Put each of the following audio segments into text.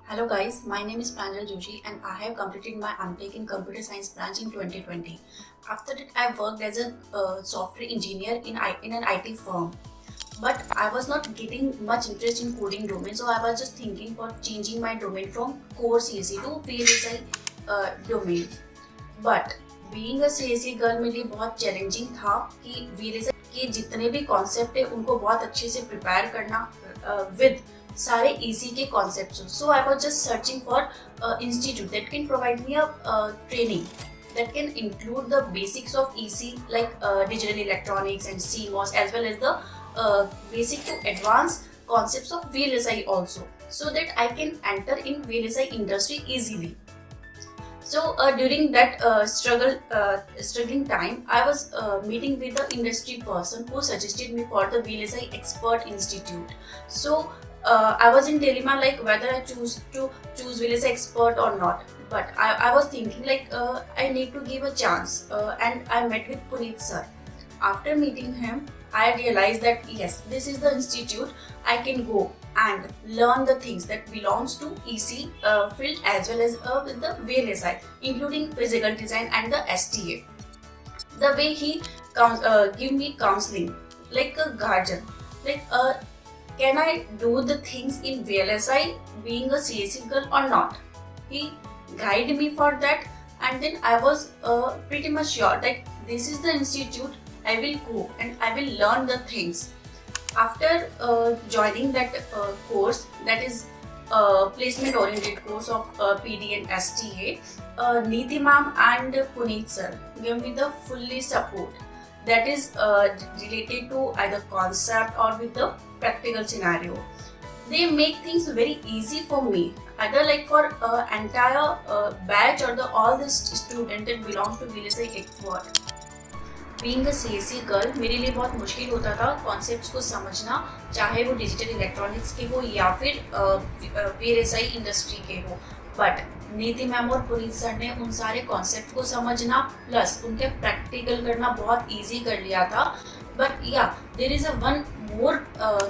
Hello guys, my name is Pranjal Joshi and I have completed my MTech in Computer Science branch in 2020. After that, I worked as a software engineer in an IT firm. But I was not getting much interest in coding domain, so I was just thinking for changing my domain from core CSE to VLSI domain. But being a CSE girl मेरे लिए बहुत challenging था कि VLSI के जितने भी concept है उनको बहुत अच्छे से प्रिपेयर करना विद सारे इजी के concept. So I was just searching for institute that can provide me a training that can include the basics of EC like digital electronics and CMOS, as well as the basic to advanced concepts of VLSI also, so that I can enter in VLSI industry easily. So during that struggling time, I was meeting with the industry person who suggested me for the VLSI Expert Institute. So I was in dilemma like whether I choose VLSI Expert or not. But I was thinking like I need to give a chance, and I met with Puneet sir. After meeting him, I realized that yes, this is the institute I can go and learn the things that belongs to EC field, as well as with the VLSI, including physical design and the STA. The way he give me counseling like a guardian, like can I do the things in VLSI being a CSE girl or not? He guided me for that, and then I was pretty much sure that this is the institute I will go and I will learn the things. After joining that course, that is placement oriented course of PD and STA, Neeti ma'am and Puneet sir gave me the fully support that is related to either concept or with the practical scenario. They make things very easy for me, either like for entire batch or all the student that belongs to VLSI Expert. Being a CSE girl, मेरे लिए बहुत मुश्किल होता था concepts को समझना, चाहे वो डिजिटल इलेक्ट्रॉनिक्स के हो या फिर VLSI इंडस्ट्री के हो. बट नीति मैम और पुनीत सर ने उन सारे कॉन्सेप्ट को समझना प्लस उनके प्रैक्टिकल करना बहुत इजी कर लिया था. But yeah, there is a one more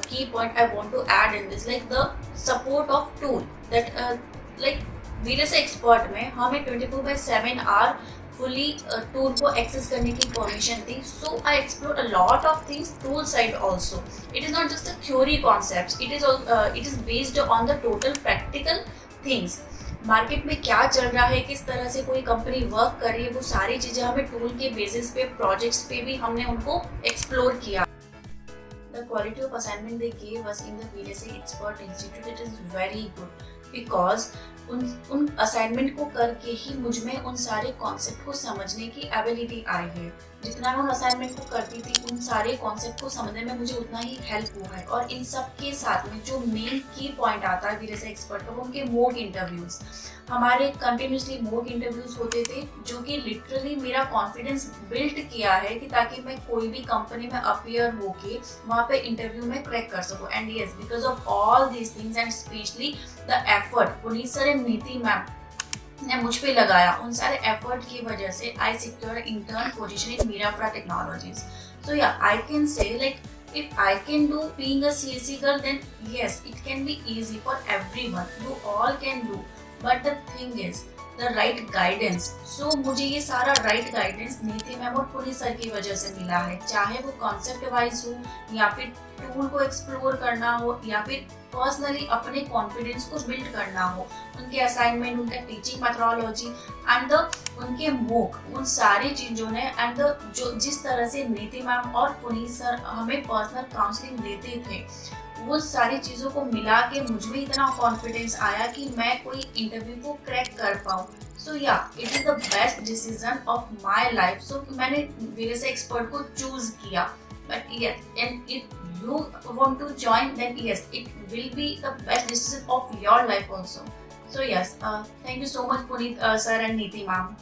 key point I want to add in this, like the support of tool that like VLSI Expert में हमें 24/7 आवर fully tool को access करने की permission थी. So I explored a lot of things tool side also. It is not just a theory concepts. It is based on the total practical things. Market में क्या चल रहा है, किस तरह से कोई कंपनी वर्क कर रही है, वो सारी चीजें हमें टूल के बेसिस पे प्रोजेक्ट्स पे भी हमने उनको एक्सप्लोर किया. The quality of assignment they gave us in the VLSI Expert Institute, it is very good because उन असाइनमेंट को करके ही मुझ में उन सारे कॉन्सेप्ट को समझने की एबिलिटी आई है. जितना मैं उन असाइनमेंट को करती थी, उन सारे कॉन्सेप्ट को समझने में मुझे उतना ही हेल्प हुआ है. और इन सब के साथ में जो मेन की पॉइंट आता है VLSI Expert का, वो उनके मॉक इंटरव्यूज. हमारे कंटिन्यूसली मॉक इंटरव्यूज होते थे जो कि लिटरली मेरा कॉन्फिडेंस बिल्ड किया है कि ताकि मैं कोई भी कंपनी में अपीयर होके वहाँ पे इंटरव्यू में क्रैक कर सकूँ. And yes, because of all these things and specially the effort Puneet sir and नीति मैम ने मुझ पे लगाया, उन सारे एफर्ट की वजह से I secure intern position in Mirafra technologies. So yeah I can say like if I can do being a CSE girl, then yes, it can be easy for everyone. You all can do. But the thing is, the right guidance. So मुझे ये सारा right guidance नीति ma'am और Puneet sir की वजह से मिला है. चाहे वो concept wise हो या फिर टूल को एक्सप्लोर करना हो या फिर पर्सनली अपने कॉन्फिडेंस को बिल्ड करना हो, उनके असाइनमेंट, उनका टीचिंग मेथोडोलॉजी एंड उनके मूक, उन सारी चीज़ों ने एंड जो जिस तरह से नीति मैम और पुनीत सर हमें पर्सनल काउंसलिंग देते थे, वो सारी चीज़ों को मिला के मुझ में इतना कॉन्फिडेंस आया कि मैं कोई इंटरव्यू को क्रैक कर पाऊँ. So yeah it is the best decision of my life. So मैंने VLSI Expert को चूज किया. But yes, and if you want to join, then yes, it will be the best decision of your life also. So yes, thank you so much Puneet sir and Neeti ma'am.